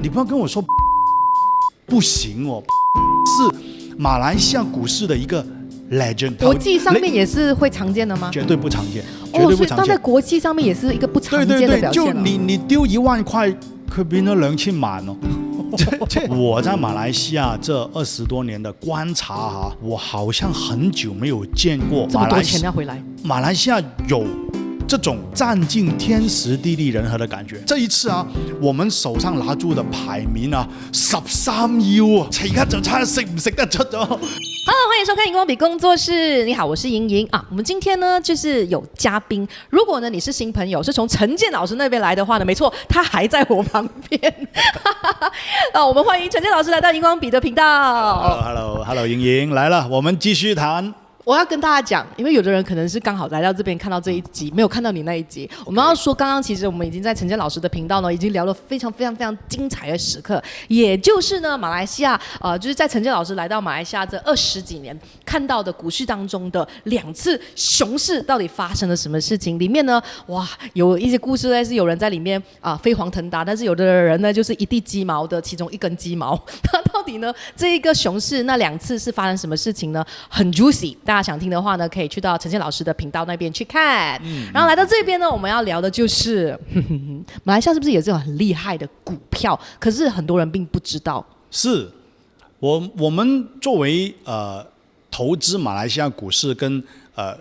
你不要跟我说不行哦，是马来西亚股市的一个 legend， 国际上面也是会常见的吗？绝对不常见，绝哦，对不常见。所以放在国际上面也是一个不常见的表现、哦。就你丢1万块，可变成2千万哦。我在马来西亚这20多年的观察啊，我好像很久没有见过这么多钱要回来。马来西亚有这种占尽天时地利人和的感觉。这一次啊，我们手上拿住的牌面啊，13腰啊，而家就睇食唔食得出咗。Hello， 欢迎收看荧光笔工作室。你好，我是莹莹啊。我们今天呢，就是有嘉宾。如果呢你是新朋友，是从陈建老师那边来的话呢，没错，他还在我旁边。我们欢迎陈建老师来到荧光笔的频道。Hello， 莹莹来了，我们继续谈。我要跟大家讲，因为有的人可能是刚好来到这边看到这一集，没有看到你那一集。我们要说，刚刚其实我们已经在陈建老师的频道呢，已经聊了非常精彩的时刻，也就是呢，马来西亚就是在陈建老师来到马来西亚这20几年看到的股市当中的2次熊市到底发生了什么事情？里面呢，哇，有一些故事呢是有人在里面飞黄腾达，但是有的人呢就是一地鸡毛的其中一根鸡毛。那到底呢，这一个熊市那2次是发生什么事情呢？很 juicy。大家想听的话呢，可以去到陈建老师的频道那边去看。然后来到这边呢，我们要聊的就是马来西亚是不是也是有很厉害的股票？可是很多人并不知道。是我们作为投资马来西亚股市跟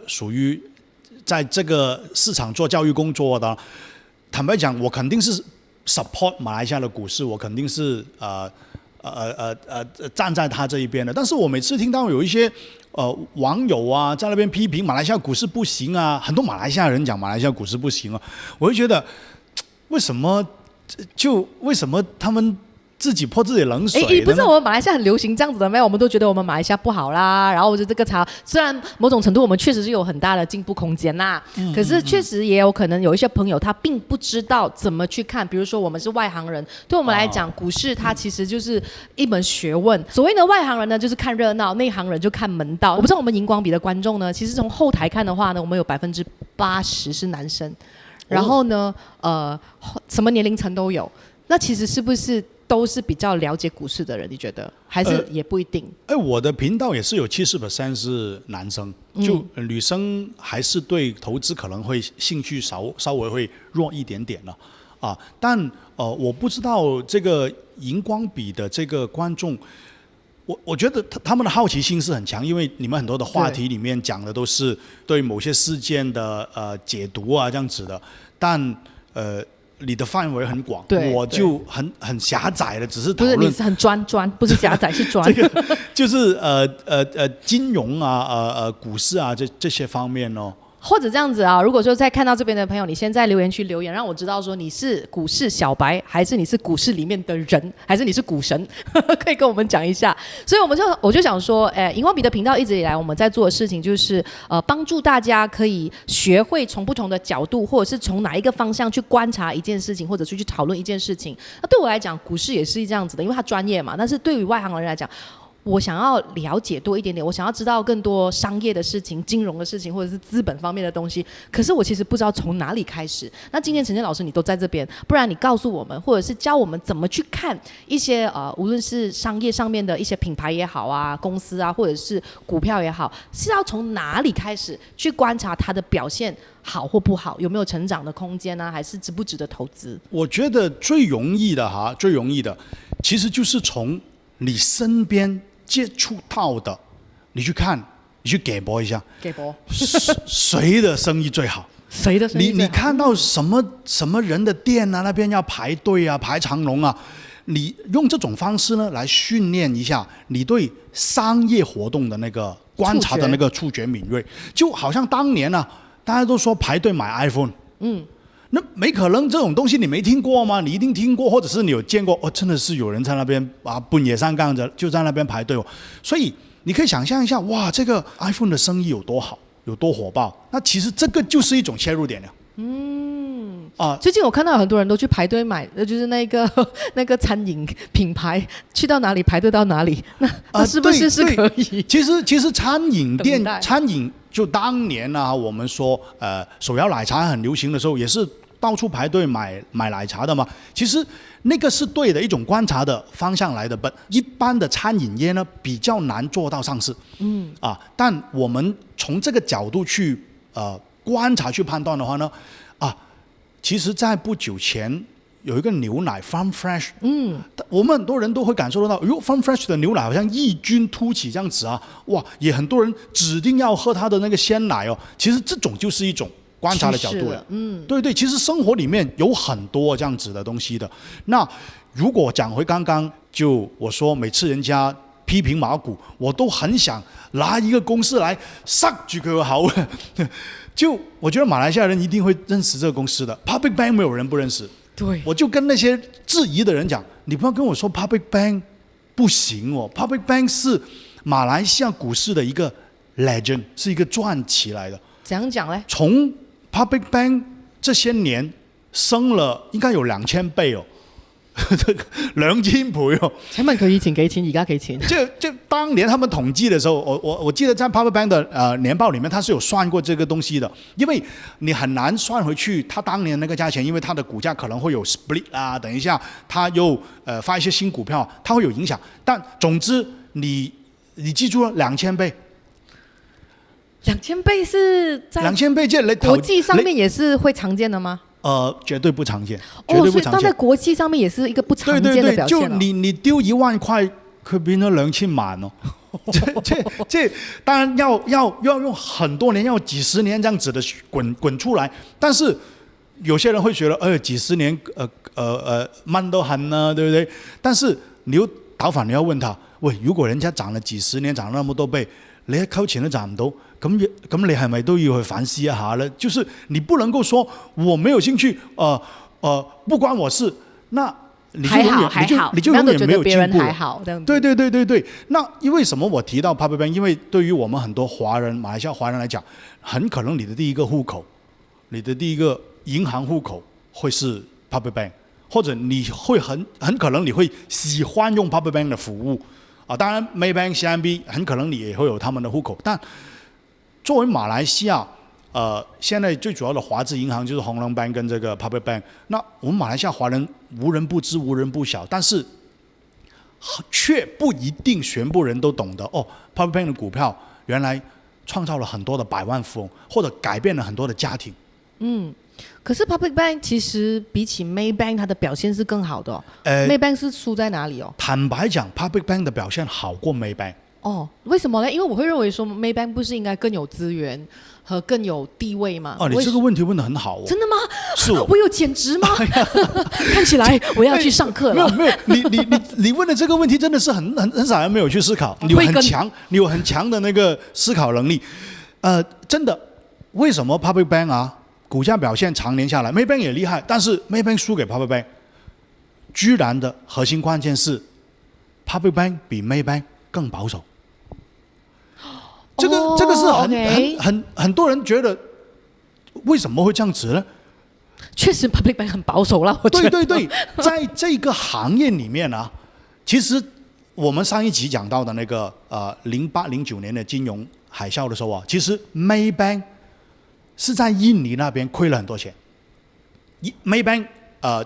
属于在这个市场做教育工作的，坦白讲，我肯定是 support 马来西亚的股市，我肯定是站在他这一边的。但是我每次听到有一些网友啊在那边批评马来西亚股市不行啊，很多马来西亚人讲马来西亚股市不行啊，我就觉得为什么他们自己泼自己冷水呢？不是我们马来西亚很流行这样子的咩？我们都觉得我们马来西亚不好啦，然后就这个虽然某种程度我们确实是有很大的进步空间啦，可是确实也有可能有一些朋友他并不知道怎么去看。比如说我们是外行人，对我们来讲，股市它其实就是一门学问。所谓的外行人呢，就是看热闹；内行人就看门道。我不知道我们荧光笔的观众呢，其实从后台看的话呢，我们有80%是男生，然后呢，什么年龄层都有。那其实是不是都是比较了解股市的人？你觉得还是也不一定？我的频道也是有70% 是男生，就女生还是对投资可能会兴趣稍微会弱一点点了啊。但我不知道这个荧光笔的这个观众，我觉得他们的好奇心是很强，因为你们很多的话题里面讲的都是对某些事件的解读啊这样子的，但你的范围很广，我就很狭窄的，只是讨论。不是，你是很专，不是狭窄，是专。这个就是金融啊，股市啊这些方面哦。或者这样子啊，如果说在看到这边的朋友，你先在留言区留言，让我知道说你是股市小白，还是你是股市里面的人，还是你是股神，可以跟我们讲一下。所以我就想说，荧光笔的频道一直以来我们在做的事情就是帮助大家可以学会从不同的角度，或者是从哪一个方向去观察一件事情，或者去讨论一件事情。那对我来讲，股市也是这样子的，因为它专业嘛。但是对于外行人来讲，我想要了解多一点点，我想要知道更多商业的事情、金融的事情，或者是资本方面的东西。可是我其实不知道从哪里开始。那今天陈建老师你都在这边，不然你告诉我们，或者是教我们怎么去看一些无论是商业上面的一些品牌也好啊，公司啊，或者是股票也好，是要从哪里开始去观察它的表现好或不好，有没有成长的空间啊，还是值不值得投资？我觉得最容易的其实就是从你身边接触到的，你去看，你去给博一下，给博谁的生意最好？谁的生意最好？你看到什么人的店啊，那边要排队啊，排长龙啊，你用这种方式呢来训练一下你对商业活动的那个观察的那个触觉敏锐，就好像当年啊，大家都说排队买 iPhone，那没可能这种东西你没听过吗？你一定听过，或者是你有见过真的是有人在那边半夜三更就在那边排队所以你可以想象一下，哇，这个 iPhone 的生意有多好，有多火爆。那其实这个就是一种切入点了。最近我看到很多人都去排队买，就是那个餐饮品牌，去到哪里排队到哪里，那是不是可以？其实餐饮就当年啊，我们说手摇奶茶很流行的时候，也是到处排队买奶茶的吗？其实那个是对的一种观察的方向来的，一般的餐饮业呢比较难做到上市，但我们从这个角度去观察去判断的话呢，其实在不久前有一个牛奶 Farm Fresh， 我们很多人都会感受得到，Farm Fresh 的牛奶好像异军突起这样子啊，哇，也很多人指定要喝它的那个鲜奶哦。其实这种就是一种观察的角度了，对，其实生活里面有很多这样子的东西的。那如果讲回刚刚，就我说每次人家批评马股，我都很想拿一个公司来塞住佢個口。就我觉得马来西亚人一定会认识这个公司的 ，Public Bank 没有人不认识。对，我就跟那些质疑的人讲，你不要跟我说 Public Bank 不行哦 ，Public Bank 是马来西亚股市的一个 legend， 是一个传奇来的。怎样讲呢？从 Public Bank 这些年升了應該有2000倍哦，2000倍哦。請問佢以前幾錢，而家幾錢？就當年他們統計的時候，我記得在 Public Bank 的年報裡面，他是有算過這個東西的，因為你很難算回去他當年那個價錢，因為它的股價可能會有 split 啊，等一下他又發一些新股票，它會有影響。但總之你記住了2000倍。2000倍是在2000倍，這國際上面也是會常見的嗎？絕對不常見，絕對不常見。所以放在國際上面也是一個不常見的表現對，就你丟1萬塊，佢變咗2000萬哦。這當然要用很多年，要幾十年這樣子的滾出來。但是有些人會覺得，幾十年慢都很呢，對不對？但是你要倒反，你要問他，喂，如果人家漲了幾十年，漲了那麼多倍，你一溝錢都賺唔到。咁你係咪都要去反思一下呢？就是你不能夠說我沒有興趣，不關我事，那你就永遠你就永遠沒有進步。對。那因為什麼我提到 Public Bank？ 因為對於我們很多華人，馬來西亞華人來講，很可能你的第一個戶口，你的第一個銀行戶口會是 Public Bank， 或者你會很可能你會喜歡用 Public Bank 的服務啊。當然 Maybank、CIMB 很可能你也會有他們的戶口，但作為馬來西亞，現在最主要的華資銀行就是紅龍 Bank 跟這個 Public Bank。那我們馬來西亞華人無人不知，無人不曉，但是卻不一定全部人都懂得哦。Public Bank 的股票原來創造了很多的百萬富翁，或者改變了很多的家庭。可是 Public Bank 其實比起 Maybank 它的表現是更好的哦。Maybank 是輸在哪裡哦？坦白講 ，Public Bank 的表現好過 Maybank。為什麼呢？因為我會認為說 Maybank 不是應該更有資源和更有地位嗎？你這個問題問得很好哦。真的嗎？是我有潛質嗎？看起來我要去上課了。沒有，你問的這個問題真的是很少人沒有去思考。你有很強的那個思考能力。真的，為什麼 Public Bank 股價表現常年下來 ，Maybank 也厲害，但是 Maybank 輸給 Public Bank， 居然的核心關鍵是 Public Bank 比 Maybank 更保守。這個是很多人覺得為什麼會這樣子呢？確實 Public Bank 很保守了，我覺得。對，在這個行業裡面其實我們上一集講到的那個08、09年的金融海嘯的時候其實 Maybank 是在印尼那邊虧了很多錢。Maybank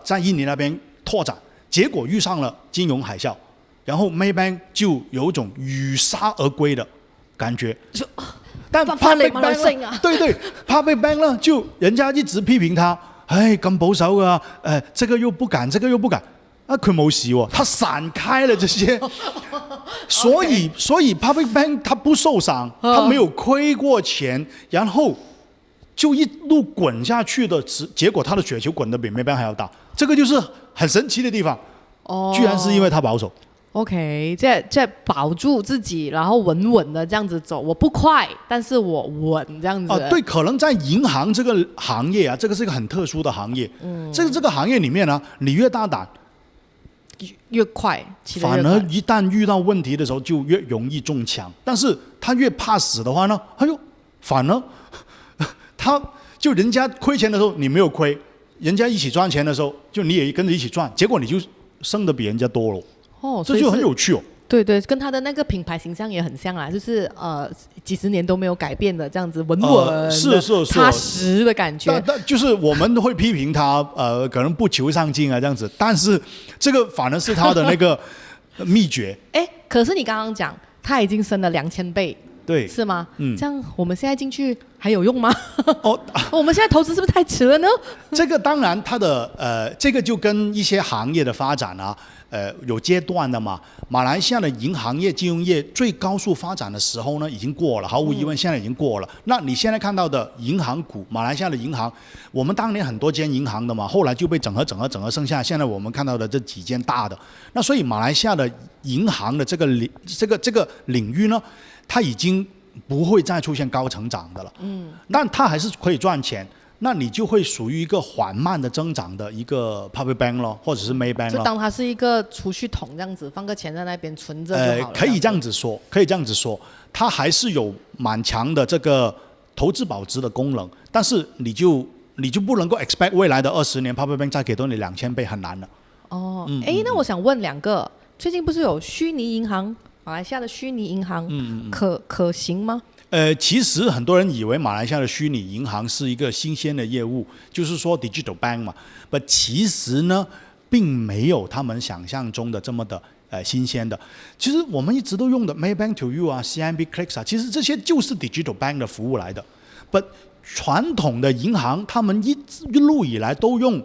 在印尼那邊拓展，結果遇上了金融海嘯，然後 Maybank 就有一種雨沙而歸的感覺。但 Public Bank 對 Public Bank 呢，就人家一直批評他，咁保守㗎，這個又不敢，這個又不敢，佢冇事喎，他閃開了這些，所以 Public Bank 他不受傷，他沒有虧過錢，然後就一路滾下去的，結果他的雪球滾得比 Maybank 還要大，這個就是很神奇的地方，居然是因為他保守。OK， 即係保住自己，然後穩穩的這樣子走，我不快，但是我穩這樣子。對，可能在銀行這個行業這個是一個很特殊的行業。這個行業裡面你越大膽，越快，反而一旦遇到問題的時候就越容易中槍。但是他越怕死的話呢，反而他就人家虧錢的時候你沒有虧，人家一起賺錢的時候就你也跟着一起賺，結果你就升得比人家多了。這就很有趣哦。对对，跟他的那个品牌形象也很像啦，就是几十年都没有改变的这样子稳稳的、是踏实的感觉。但就是我们会批评他可能不求上进啊这样子，但是这个反而是他的那个秘诀。哎，可是你刚刚讲他已经升了2000倍。对，是吗？这样我们现在进去还有用吗？我们现在投资是不是太迟了呢？这个当然，它的这个就跟一些行业的发展啊，有阶段的嘛。马来西亚的银行业、金融业最高速发展的时候呢，已经过了，毫无疑问，现在已经过了。那你现在看到的银行股，马来西亚的银行，我们当年很多间银行的嘛，后来就被整合，剩下现在我们看到的这几间大的。那所以马来西亚的银行的这个领域呢，它已经不会再出现高成长的了，但它还是可以赚钱，那你就会属于一个缓慢的增长的一个 public bank 咯，或者是 Maybank 咯。就当它是一个储蓄桶这样子，放个钱在那边存着就好了。可以这样子说，它还是有蛮强的这个投资保值的功能，但是你就不能够 expect 未来的20年 public bank 再给到你2000倍，很难了。那我想问两个，最近不是有虚拟银行？马来西亚的虚拟银行可行吗？其实很多人以为马来西亚的虚拟银行是一个新鲜的业务，就是说 digital bank 嘛，但其实呢，并没有他们想象中的这么的新鲜的。其实我们一直都用的 Maybank to You 啊、CIMB Clicks 啊，其实这些就是 digital bank 的服务来的。但传统的银行，他们一路以来都用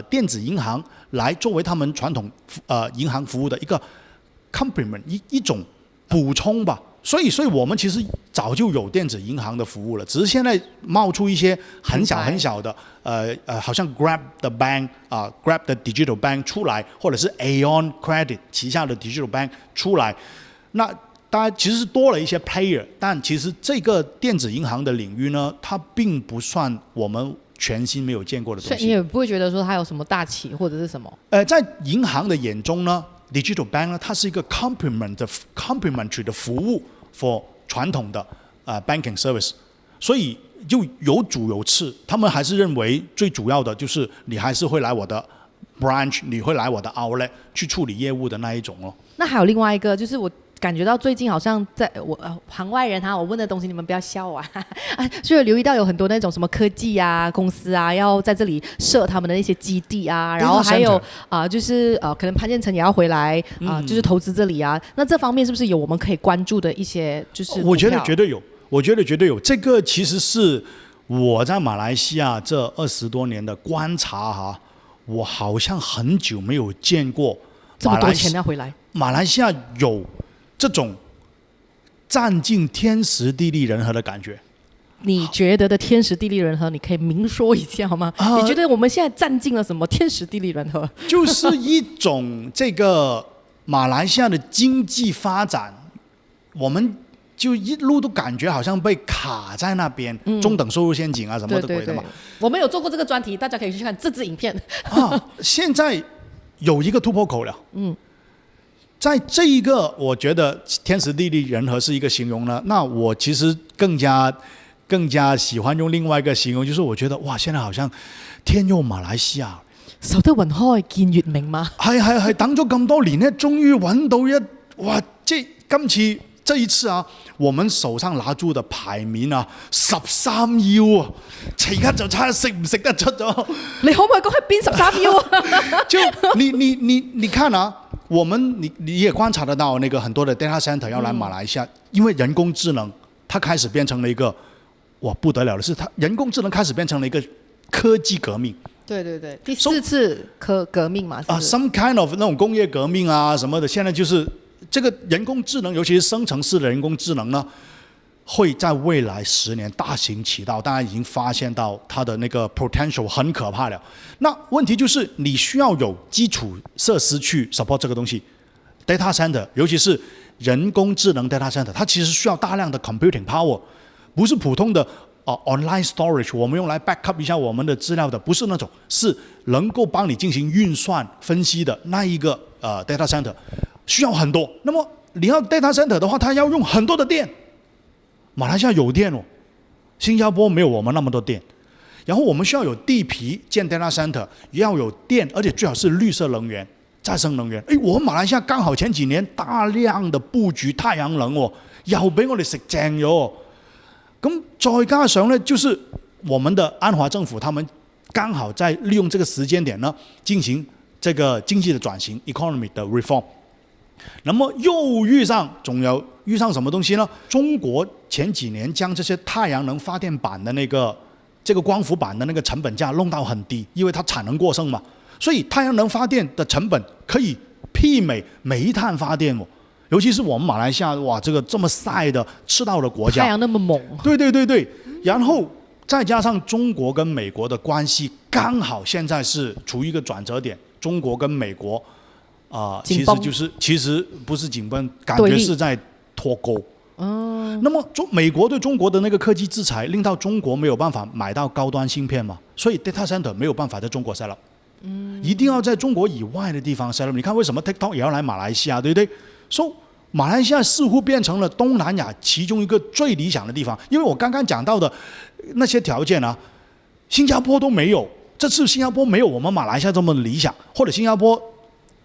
电子银行来作为他们传统银行服务的一个 complement 一种补充吧，所以我们其实早就有电子银行的服务了，只是现在冒出一些很小的好像 Grab 的 bank Grab 的 digital bank 出来，或者是 Aon Credit 旗下的 digital bank 出来，那当然其实是多了一些 player， 但其实这个电子银行的领域呢，它并不算我们全新没有见过的东西。所以你也不会觉得说它有什么大企或者是什么？在银行的眼中呢，digital bank 呢，它是一个 complementary 的服务 for 传统的banking service， 所以就有主有次，他们还是认为最主要的就是你还是会来我的 branch， 你会来我的 outlet 去处理业务的那一种咯。那还有另外一个，就是我感觉到最近好像在行外人我问的东西你们不要笑啊，就有留意到有很多那种什么科技啊公司啊要在这里设他们的那些基地啊，然后还有就是可能潘建成也要回来就是投资这里啊，那这方面是不是有我们可以关注的一些就是我觉得绝对有，这个其实是我在马来西亚这20多年的观察我好像很久没有见过这么多钱要回来，马来西亚有这种占尽天时地利人和的感觉。你觉得的天时地利人和，你可以明说一下吗？你觉得我们现在占尽了什么天时地利人和？就是一种这个马来西亚的经济发展，我们就一路都感觉好像被卡在那边，中等收入陷阱啊什么的鬼的嘛。对，我们有做过这个专题，大家可以去看这支影片。现在有一个突破口了。在这一个我觉得天时地利人和是一个形容呢，那我其實更加喜歡用另外一個形容，就是我覺得哇，現在好像天佑馬來西亞，守得雲開見月明嘛。係等咗咁多年呢，終於揾到哇！今次這一次我們手上拿住的牌面13腰而家就差食唔食得出咗。你可唔可以講係邊13腰啊？就你看你也觀察得到那個很多的 data center 要來馬來西亞，因為人工智能它開始變成了一個哇不得了的是，它人工智能開始變成了一個科技革命。對，第4次革命嘛。some kind of 那種工業革命什麼的，現在就是這個人工智能，尤其是生成式的人工智能呢，會在未來10年大行其道，大家已經發現到它的那個 potential 很可怕了。那問題就是你需要有基礎設施去 support 這個東西 ，data center， 尤其是人工智能 data center， 它其實需要大量的 computing power， 不是普通的online storage， 我們用來 backup 一下我們的資料的，不是那種，是能夠幫你進行運算分析的那一個data center， 需要很多。那麼你要 data center 的話，它要用很多的電。馬來西亞有電哦，新加坡沒有我們那麼多電。然後我們需要有地皮建 data center，也要有電，而且最好是綠色能源。再生能源。我們馬來西亞剛好前幾年大量的布局太陽能喎，又俾我哋食正咗。咁再加上呢，就是我們的安華政府，他們剛好在利用這個時間點呢，進行這個經濟的轉型 ，economy 的 reform。那麼又遇上什麼東西呢？中國前幾年將這些太陽能發電板的這個光伏板的那個成本價弄到很低，因為它產能過剩嘛，所以太陽能發電的成本可以媲美煤炭發電。尤其是我們馬來西亞，哇，這麼曬的赤道的國家，太陽那麼猛，對，然後再加上中國跟美國的關係剛好現在是處於一個轉折點，中國跟美國其實不是緊繃，感覺是在脫鈎。那麼美國對中國的那個科技制裁，令到中國沒有辦法買到高端芯片嘛，所以 data center 沒有辦法在中國 set up，一定要在中國以外的地方 set up。你看為什麼 TikTok 也要來馬來西亞，對不對？所以馬來西亞似乎變成了東南亞其中一個最理想的地方，因為我剛剛講到的那些條件啊，新加坡都沒有，這次新加坡沒有我們馬來西亞這麼理想，或者新加坡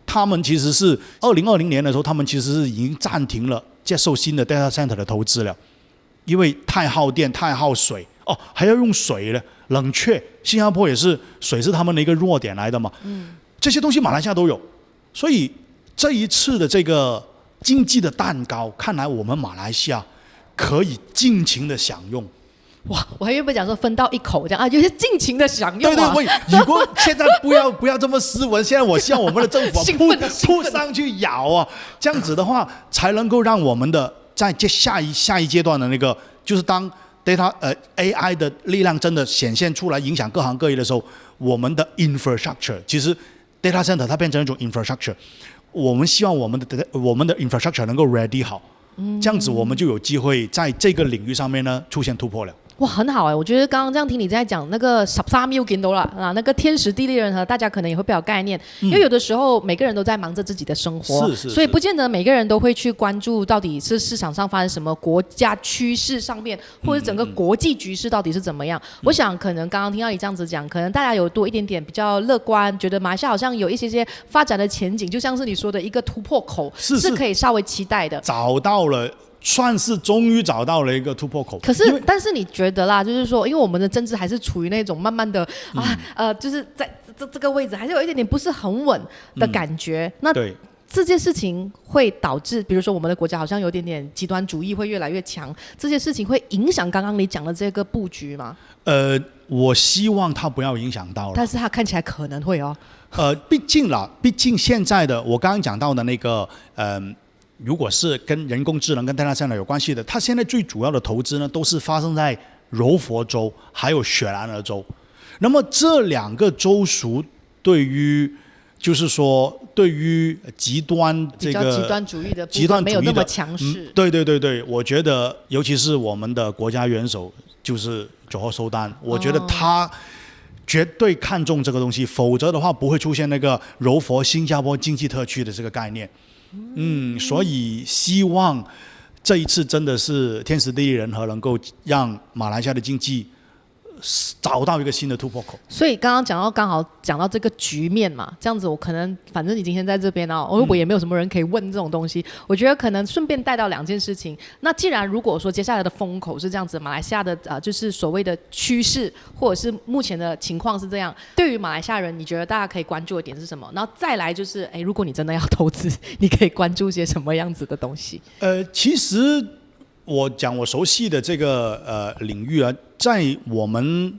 他們其實是2020年的時候，他們其實是已經暫停了接受新的 data center 的投資了，因為太耗電、太耗水還要用水呢，冷卻。新加坡也是水是他們的一個弱點來的嘛，這些東西馬來西亞都有，所以這一次的這個經濟的蛋糕，看來我們馬來西亞可以盡情的享用。哇！我還原本講說分到一口這樣啊，有些盡情的享用啊。對，如果現在不要這麼斯文，現在我希望我們的政府撲上去咬啊，這樣子的話才能夠讓我們的在下一階段的那個，就是當 AI 的力量真的顯現出來，影響各行各業的時候，我們的 infrastructure 其實 data center 它變成一種 infrastructure， 我們希望我們的 infrastructure 能夠 ready 好，這樣子我們就有機會在這個領域上面呢出現突破了。哇，很好哎！我覺得剛剛這樣聽你在講那個13秒見到了啊，那個天時地利人和，大家可能也會比較概念，因為有的時候每個人都在忙着自己的生活，所以不見得每個人都會去關注到底是市場上發生什麼，國家趨勢上面或者整個國際局勢到底是怎麼樣。我想可能剛剛聽到你這樣子講，可能大家有多一點點比較樂觀，覺得馬來西亞好像有一些發展的前景，就像是你說的一個突破口，是可以稍微期待的。找到了。算是終於找到了一個突破口。可是，但是你覺得啦，就是說，因為我們的政治還是處於那種慢慢的就是在這個位置，還是有一點點不是很穩的感覺。那這件事情會導致，比如說我們的國家好像有點點極端主義會越來越強，這些事情會影響剛剛你講的這個佈局嗎？我希望它不要影響到了，但是它看起來可能會哦。畢竟現在的我剛剛講到的那個如果是跟人工智能跟 data center 有關係的，它現在最主要的投資呢，都是發生在柔佛州還有雪蘭莪州。那麼這兩個州屬對於，就是說對於極端這個比較極端主義的部分沒有那麼強勢。對，我覺得尤其是我們的國家元首就是佐賀蘇丹，我覺得他絕對看重這個東西，否則的話不會出現那個柔佛新加坡經濟特區的這個概念。所以希望這一次真的是天時地利人和，能夠讓馬來西亞的經濟找到一個新的突破口。所以剛好講到這個局面嘛，這樣子我可能反正你今天在這邊啊，我也沒有什麼人可以問這種東西，我覺得可能順便帶到兩件事情。那既然如果說接下來的風口是這樣子，馬來西亞的就是所謂的趨勢或者是目前的情況是這樣，對於馬來西亞人，你覺得大家可以關注的點是什麼？然後再來就是，如果你真的要投資，你可以關注些什麼樣子的東西？其實我講我熟悉的這個領域啊，在我們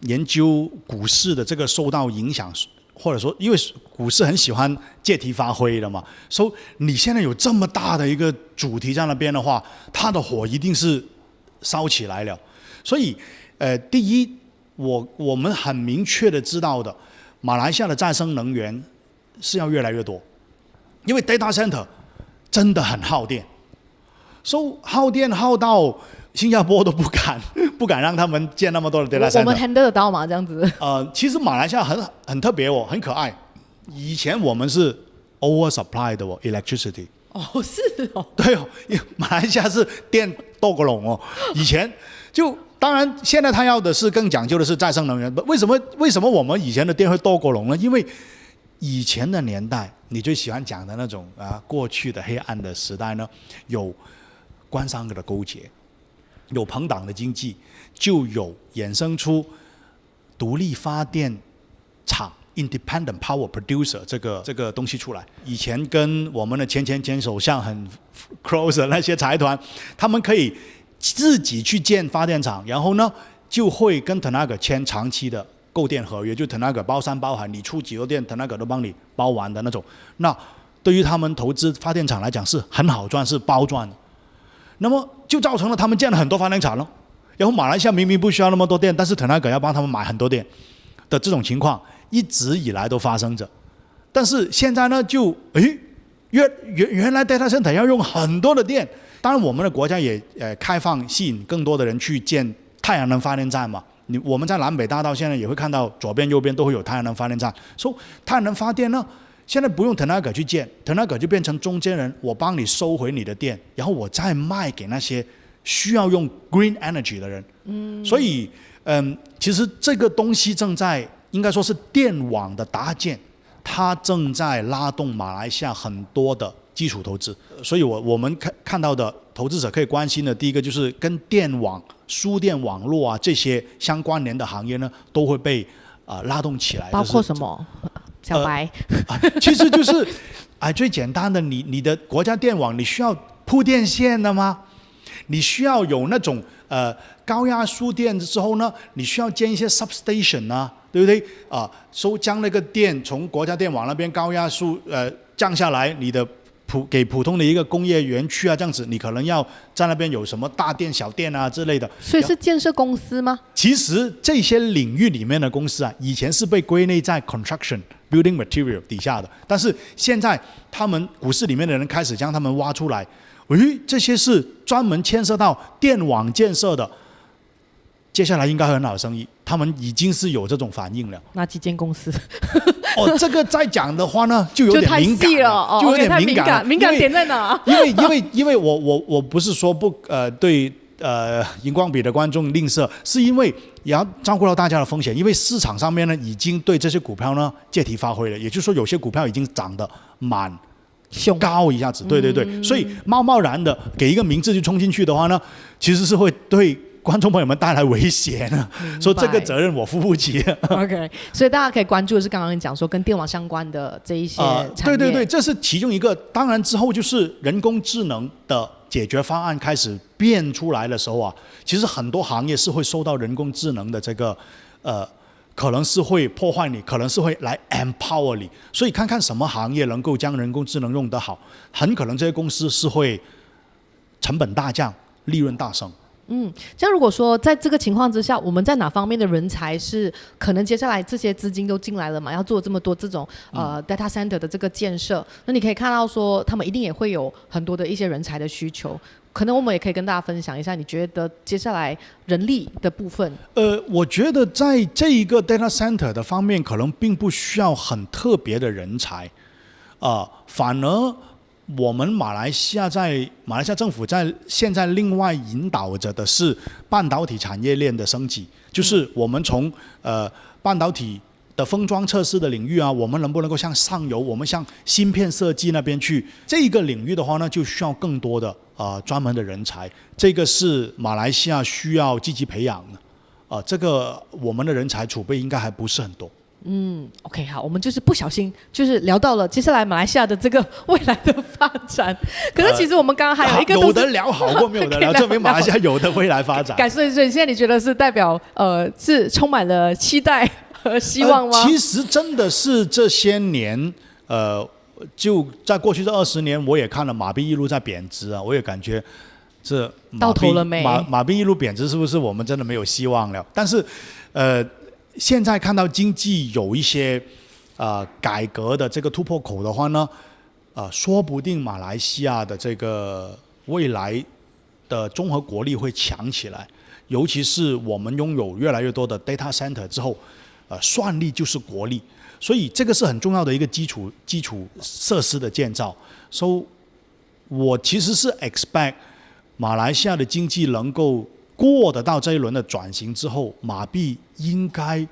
研究股市的這個受到影響，或者說因為股市很喜歡借題發揮的嘛，所以你現在有這麼大的一個主題在那邊的話，它的火一定是燒起來了。所以第一，我們很明確的知道的，馬來西亞的再生能源是要越來越多，因為 data center 真的很耗電。耗電耗到新加坡都不敢讓他們建那麼多的 data center。我們 handle 得到嗎？這樣子？其實馬來西亞很特別很可愛。以前我們是 oversupply 的electricity。是哦。對馬來西亞是電多過龍以前就當然，現在他要的是更講究的是再生能源。為什麼我們以前的電會多過龍呢？因為以前的年代，你最喜欢讲的那种过去的黑暗的时代呢，有官商的勾结，有朋党的经济，就有衍生出独立发电厂 （independent power producer） 这个东西出来。以前跟我们的前首相很 close 的那些财团，他们可以自己去建发电厂，然后呢就会跟 Tenaga 签长期的购电合约，就 Tenaga 包山包海，你出几头电 Tenaga 都帮你包完的那种。那对于他们投资发电厂来讲是很好赚，是包赚的。那么就造成了他们建了很多发电厂了。然后马来西亚明明不需要那么多电，但是 Tenaga 要帮他们买很多电的这种情况，一直以来都发生着。但是现在呢，就原来 data center 要用很多的电。当然，我们的国家也开放吸引更多的人去建太阳能发电站嘛。我们在南北大道现在也会看到左边右边都会有太阳能发电站。所以太阳能发电呢，现在不用 Tenaga 去建 ，Tenaga 就变成中间人，我帮你收回你的电，然后我再卖给那些需要用 green energy 的人。所以其实这个东西正在应该说是电网的搭建，它正在拉动马来西亚很多的基础投资。所以我们看到的投资者可以关心的第一个就是跟电网、输电网络这些相关联的行业呢，都会被拉动起来。包括什么？小白其实就是最简单的，你的国家电网你需要铺电线的吗？你需要有那种高压输电之后呢，你需要建一些 substation 啊，对不对？将那个电从国家电网那边高压降下来，你的给普通的一个工业园区这样子，你可能要在那边有什么大电小电之类的。所以是建设公司吗？其实这些领域里面的公司以前是被归类在 construction building material 底下的，但是现在他们股市里面的人开始将他们挖出来，这些是专门牵涉到电网建设的，接下来应该会很好的生意，他们已经是有这种反应了。哪几间公司？这个再讲的话呢，就有点敏感了，就有点敏感。敏感点在哪？因为我不是说对荧光笔的观众吝啬，是因为也要照顾到大家的风险，因为市场上面呢已经对这些股票呢借题发挥了，也就是说有些股票已经涨得蛮高一下子，对，所以贸然的给一个名字就冲进去的话呢，其实是会对观众朋友们带来危险所以这个责任我负不起。OK， 所以大家可以关注的是刚刚你讲说跟电网相关的这一些产业。对，这是其中一个。当然之后就是人工智能的解决方案开始变出来的时候其实很多行业是会受到人工智能的这个可能是会破坏你，可能是会来 empower 你。所以看看什么行业能够将人工智能用得好，很可能这些公司是会成本大降，利润大升。这样如果说在这个情况之下，我们在哪方面的人才是可能接下来这些资金都进来了嘛，要做这么多这种data center 的这个建设，那你可以看到说他们一定也会有很多的一些人才的需求，可能我们也可以跟大家分享一下，你觉得接下来人力的部分？我觉得在这一个 data center 的方面，可能并不需要很特别的人才，反而我们马来西亚政府在现在另外引导着的是半导体产业链的升级，就是我们从半导体的封装测试的领域我们能不能够向上游，我们向芯片设计那边去，这个领域的话呢，就需要更多的专门的人才，这个是马来西亚需要积极培养的，这个我们的人才储备应该还不是很多。OK， 好，我们就是不小心就是聊到了接下来马来西亚的这个未来的发展。可是其实我们刚刚还有一个有的聊好过没有的聊，证明马来西亚有的未来发展。所以现在你觉得是代表是充满了期待和希望吗？其实真的是这些年就在过去这20年，我也看了马币一路在贬值我也感觉这到头了没？马币一路贬值是不是我们真的没有希望了？但是现在看到经济有一些改革的这个突破口的话呢，说不定马来西亚的这个未来的综合国力会强起来，尤其是我们拥有越来越多的 data center 之后，算力就是国力，所以这个是很重要的一个基础设施的建造。所以我其实是 expect 马来西亚的经济能够过得到这一轮的转型之后，马币应该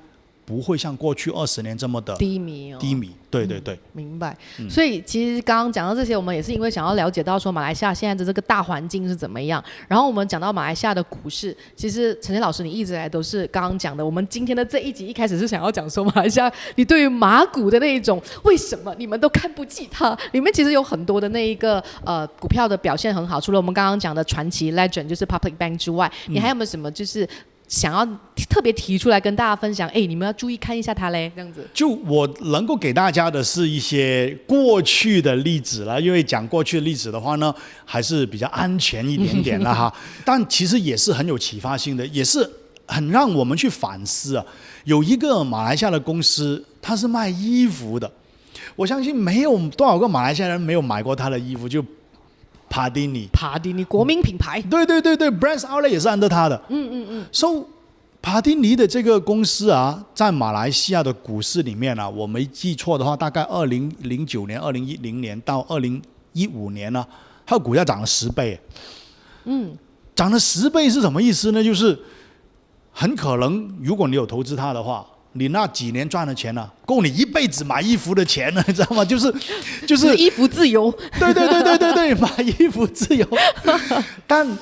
不会像过去20年这么的低迷低迷。对对对，明白。所以其实刚刚讲到这些，我们也是因为想要了解到说马来西亚现在的这个大环境是怎么样。然后我们讲到马来西亚的股市，其实陈杰老师你一直以来都是刚刚讲的。我们今天的这一集一开始是想要讲说马来西亚，你对于马股的那一种为什么你们都看不起它？里面其实有很多的那一个股票的表现很好，除了我们刚刚讲的传奇 Legend 就是 Public Bank 之外，你还有没有什么就是想要特别提出来跟大家分享？哎，你们要注意看一下它嘞，这样子。就我能够给大家的是一些过去的例子了，因为讲过去的例子的话呢，还是比较安全一点点了哈。但其实也是很有启发性的，也是很让我们去反思啊。有一个马来西亚的公司，它是卖衣服的，我相信没有多少个马来西亚人没有买过它的衣服，就帕蒂尼国民品牌。对 Brands Outlet 也是按照它的。So 帕蒂尼的这个公司啊，在马来西亚的股市里面啊，我没记错的话，大概2009年、2010年到2015年呢，它的股价涨了10倍。涨了10倍是什么意思呢？就是很可能，如果你有投资它的话，你那几年赚的钱呢，够你一辈子买衣服的钱了，你知道吗？就是衣服自由。对，买衣服自由。但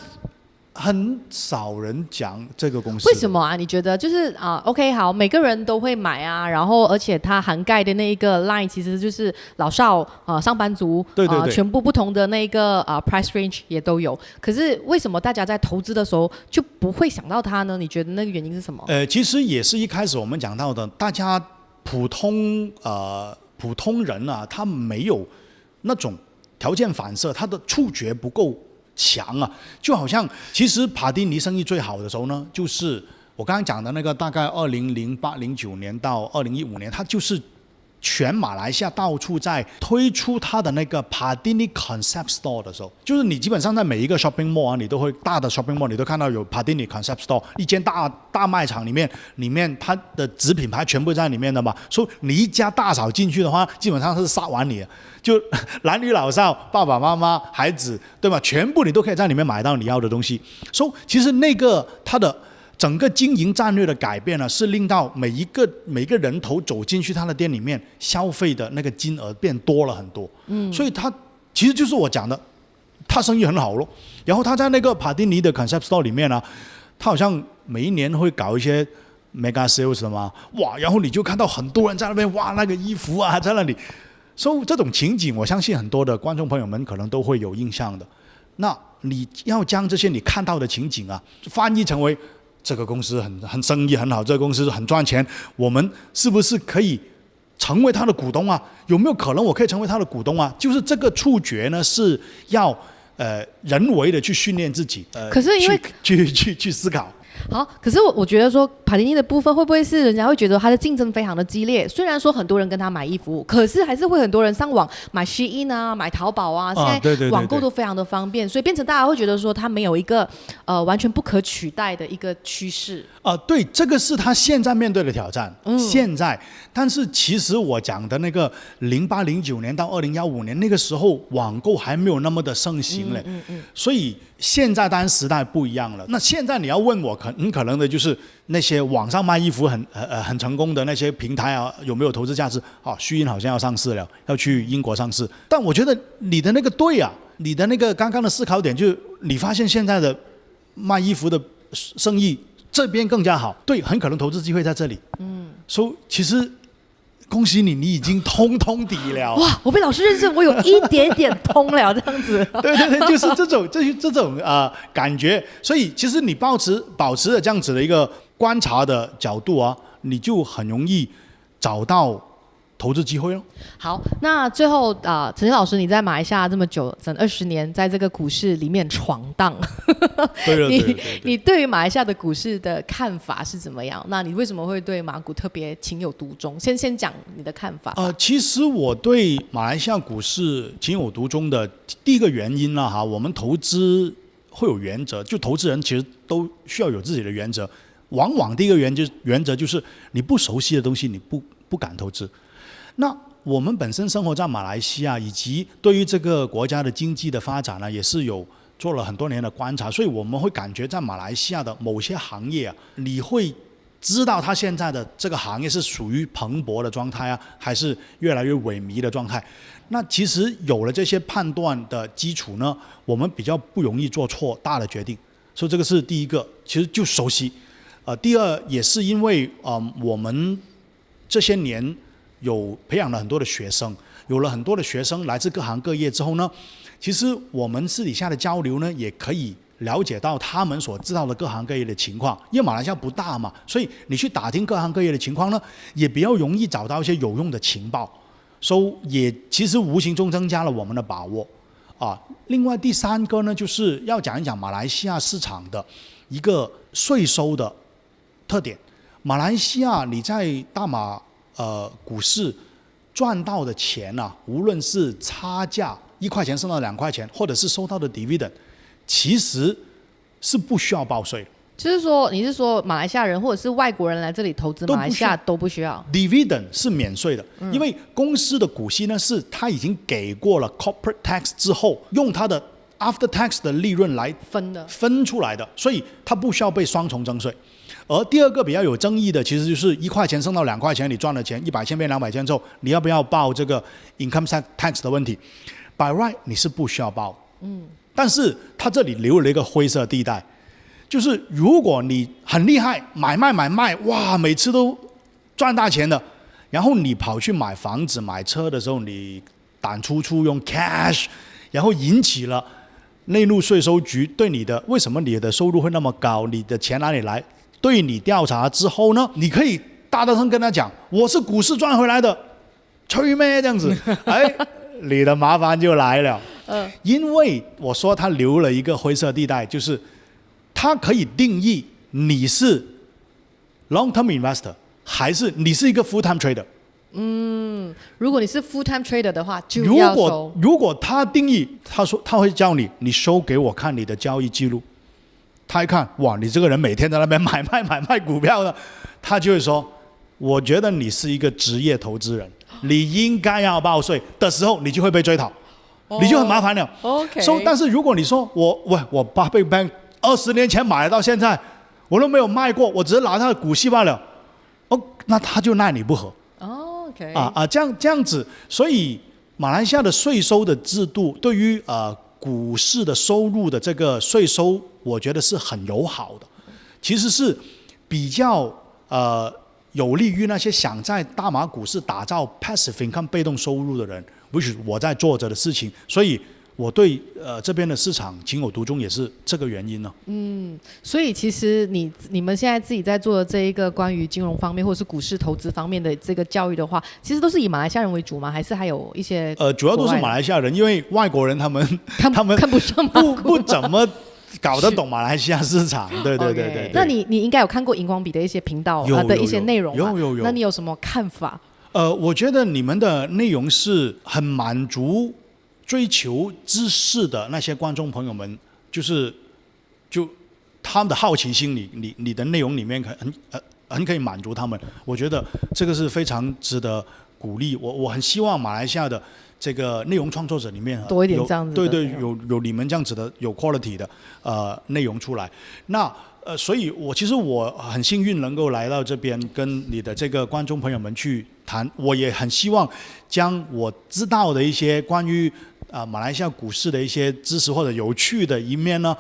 很少人讲这个公司。为什么啊？你觉得就是OK 好，每个人都会买啊，然后而且它涵盖的那一个 line 其实就是老少上班族，对，全部不同的那个price range 也都有。可是为什么大家在投资的时候就不会想到它呢？你觉得那个原因是什么？其实也是一开始我们讲到的，大家普通人啊，他没有那种条件反射，他的触觉不够强啊。就好像其实帕蒂尼生意最好的时候呢，就是我刚刚讲的那个大概2008、09年到2015年，它就是全马来西亚到处在推出它的那个帕蒂尼 Concept Store 的时候，就是你基本上在每一个 shopping mall 啊，你都会大的 shopping mall 你都看到有帕蒂尼 Concept Store， 一间大卖场里面它的子品牌全部在里面的嘛，所以你一家大小进去的话，基本上是杀完你的，就男女老少、爸爸妈妈、孩子，对吧？全部你都可以在里面买到你要的东西。所以其实那个它的整个经营战略的改变呢，是令到每一个人头走进去他的店里面消费的那个金额变多了很多。所以他其实就是我讲的，他生意很好咯。然后他在那个帕蒂尼的 Concept Store 里面呢，他好像每一年会搞一些 mega sales 的嘛，哇！然后你就看到很多人在那边哇，那个衣服啊在那里。所以这种情景，我相信很多的观众朋友们可能都会有印象的。那你要将这些你看到的情景啊，翻译成为这个公司很生意很好，这个公司很赚钱，我们是不是可以成为他的股东啊？有没有可能我可以成为他的股东啊？就是这个触觉呢，是要人为的去训练自己，可是因为去思考。好，可是我觉得说帕蒂尼的部分会不会是人家会觉得它的竞争非常的激烈？虽然说很多人跟他买衣服，可是还是会很多人上网买 Shein 啊，买淘宝啊，现在网购都非常的方便，所以变成大家会觉得说它没有一个完全不可取代的一个趋势。对，这个是他现在面对的挑战。现在，但是其实我讲的那个08、09年到2015年那个时候，网购还没有那么的盛行嘞。所以现在当然时代不一样了。那现在你要问我，很可能的就是那些网上卖衣服很成功的那些平台啊，有没有投资价值？Shein好像要上市了，要去英国上市。但我觉得你的那个对啊，你的那个刚刚的思考点，就是你发现现在的卖衣服的生意这边更加好，对，很可能投资机会在这里。所以其实恭喜你，你已经通底了。哇，我被老师认证，我有一点点通了，这样子。对，就是这种感觉。所以其实你保持着这样子的一个观察的角度啊，你就很容易找到投资机会咯。好，那最后陈老师，你在马来西亚这么久，整20年，在这个股市里面闯荡，对，你对于马来西亚的股市的看法是怎么样？那你为什么会对马股特别情有独钟？先讲你的看法。其实我对马来西亚股市情有独钟的第一个原因呢，我们投资会有原则，就投资人其实都需要有自己的原则。往往第一个原则就是你不熟悉的东西，你不敢投资。那我们本身生活在马来西亚，以及对于这个国家的经济的发展呢，也是有做了很多年的观察，所以我们会感觉在马来西亚的某些行业啊，你会知道他现在的这个行业是属于蓬勃的状态啊，还是越来越萎靡的状态。那其实有了这些判断的基础呢，我们比较不容易做错大的决定。所以这个是第一个，其实就熟悉。第二也是因为我们这些年有培养了很多的学生，有了很多的学生来自各行各业之后呢，其实我们私底下的交流呢，也可以了解到他们所知道的各行各业的情况。因为马来西亚不大嘛，所以你去打听各行各业的情况呢，也比较容易找到一些有用的情报，所以也其实无形中增加了我们的把握。另外第三个呢，就是要讲一讲马来西亚市场的一个税收的特点。马来西亚你在大马股市赚到的钱啊，无论是差价1块钱升到2块钱，或者是收到的 dividend， 其实是不需要报税的。就是说，你是说马来西亚人或者是外国人来这里投资马来西亚都不需要 dividend 是免税的，因为公司的股息呢是他已经给过了 corporate tax 之后，用他的 after tax 的利润来分出来的，所以他不需要被双重征税。而第二个比较有争议的，其实就是1块钱升到2块钱，你赚了钱100千变200千之后，你要不要报这个 income tax 的问题 ？By right 你是不需要报，但是他这里留了一个灰色地带。就是如果你很厉害，买卖，哇，每次都赚大钱的，然后你跑去买房子、买车的时候，你胆粗粗用 cash， 然后引起了内陆税收局对你的为什么你的收入会那么高，你的钱哪里来？对你调查之后呢，你可以大声跟他讲，我是股市赚回来的，吹咩这样子，你的麻烦就来了。因为我说他留了一个灰色地带，就是它可以定义你是 long-term investor 还是你是一个 full-time trader。如果你是 full-time trader 的话，就要收。如果他定义，他说他会叫你收给我看你的交易记录。他一看，哇，你这个人每天在那边买卖股票的，他就会说，我觉得你是一个职业投资人，你应该要报税的时候，你就会被追讨，你就很麻烦了。OK。但是如果你说我把被 bank 20年前买到现在，我都没有卖过，我只是拿他的股息罢了。那他就奈你不何。OK。这样子，所以马来西亚的税收的制度对于股市的收入的这个税收，我觉得是很友好的，其实是比较有利于那些想在大马股市打造 passive income 被动收入的人，which 我在做着的事情，所以我对这边的市场情有独钟，也是这个原因呢。所以其实你们现在自己在做的这一个关于金融方面或者是股市投资方面的这个教育的话，其实都是以马来西亚人为主吗？还是还有一些主要都是马来西亚人，因为外国人他们看不上不怎么搞得懂马来西亚市场。对。那你应该有看过荧光笔的一些频道的一些内容吧？有。那你有什么看法？我觉得你们的内容是很满足追求知识的那些观众朋友们，就他们的好奇心，你的内容里面很可以满足他们。我觉得这个是非常值得鼓励。我很希望马来西亚的这个内容创作者里面多一点这样子的，对，有你们这样子的有 quality 的内容出来。那所以其实我很幸运能够来到这边跟你的这个观众朋友们去谈，我也很希望将我知道的一些关于马来西亚股市的一些知识或者有趣的一面呢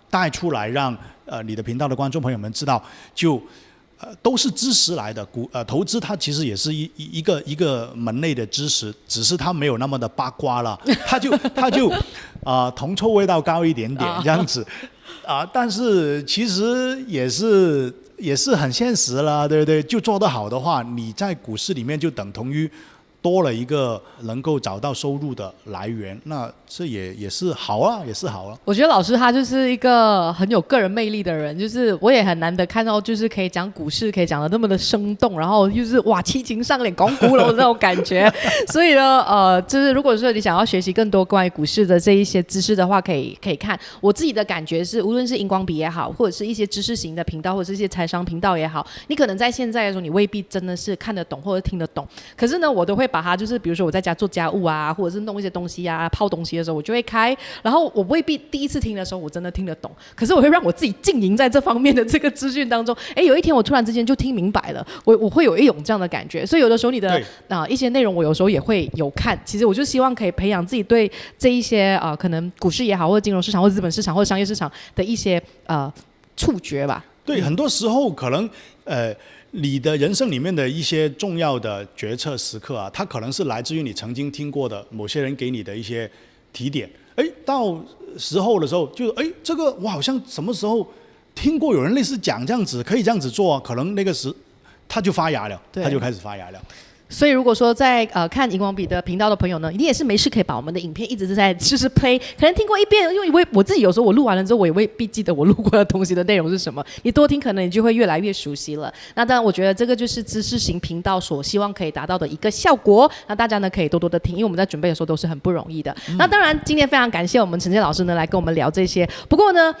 带出来，让你的频道的观众朋友们知道，都是知识来的。投资它其实也是一个门类的知识，只是它没有那么的八卦了，它就铜臭味道高一点点这样子但是其实也是很现实了，对不对？就做得好的话，你在股市里面就等同于多了一个能够找到收入的来源，那这也是好啊，也是好啊。我觉得老师他就是一个很有个人魅力的人，就是我也很难得看到，就是可以讲股市，可以讲得那么的生动，然后就是哇七情上脸、讲古楼的那种感觉。所以呢，就是如果说你想要学习更多关于股市的这一些知识的话，可以看。我自己的感觉是，无论是荧光笔也好，或者是一些知识型的频道，或者是一些财商频道也好，你可能在现在的时候，你未必真的是看得懂或者听得懂，可是呢，我都会把它就是比如说我在家做家务啊，或者是弄一些东西啊、泡东西的时候，我就会开。然后我未必第一次听的时候我真的听得懂，可是我会让我自己浸淫在这方面的这个资讯当中。哎，有一天我突然之间就听明白了，我会有一种这样的感觉。所以有的时候你的一些内容，我有时候也会有看。其实我就希望可以培养自己对这一些可能股市也好，或者金融市场，或者资本市场，或者商业市场的一些触觉吧。对，很多时候可能你的人生里面的一些重要的决策时刻啊，它可能是来自于你曾经听过的某些人给你的一些提点。哎，到时候的时候，就这个我好像什么时候听过有人类似讲这样子，可以这样子做啊，可能那个时他就发芽了，他就开始发芽了。所以如果说在看荧光笔的频道的朋友呢，一定也是没事可以把我们的影片一直是在就是 play， 可能听过一遍，因为我自己有时候我录完了之后，我也未必记得我录过的东西的内容是什么。你多听，可能你就会越来越熟悉了。那当然，我觉得这个就是知识型频道所希望可以达到的一个效果。那大家呢可以多多的听，因为我们在准备的时候都是很不容易的。那当然，今天非常感谢我们陈建老师呢来跟我们聊这些。不过呢，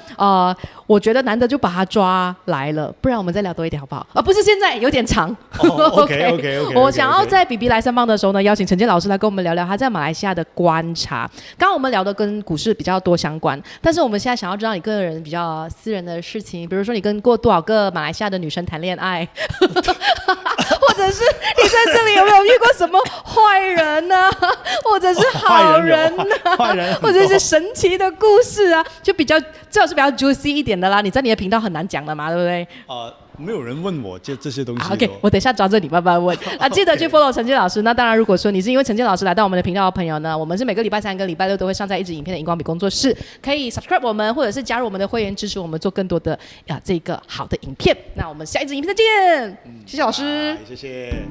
我觉得难得就把他抓来了，不然我们再聊多一点好不好？不是现在有点长。OK， 我想要在比比来上榜的时候呢，邀请陈建老师来跟我们聊聊他在马来西亚的观察。刚刚我们聊的跟股市比较多相关，但是我们现在想要知道你个人比较私人的事情，比如说你跟过多少个马来西亚的女生谈恋爱，或者是你在这里有没有遇过什么坏人呢、或者是好人呢、或者是神奇的故事啊，就比较最好是比较 juicy 一点的啦。你在你的频道很难讲的嘛，对不对？没有人问我这些东西。OK， 我等一下抓着你慢慢问。记得去 follow 陈建老师。那当然，如果说你是因为陈建老师来到我们的频道的朋友呢，我们是每个礼拜三跟礼拜六都会上载一支影片的荧光笔工作室，可以 subscribe 我们，或者是加入我们的会员，支持我们做更多的这个好的影片。那我们下一支影片再见，谢谢老师，谢谢。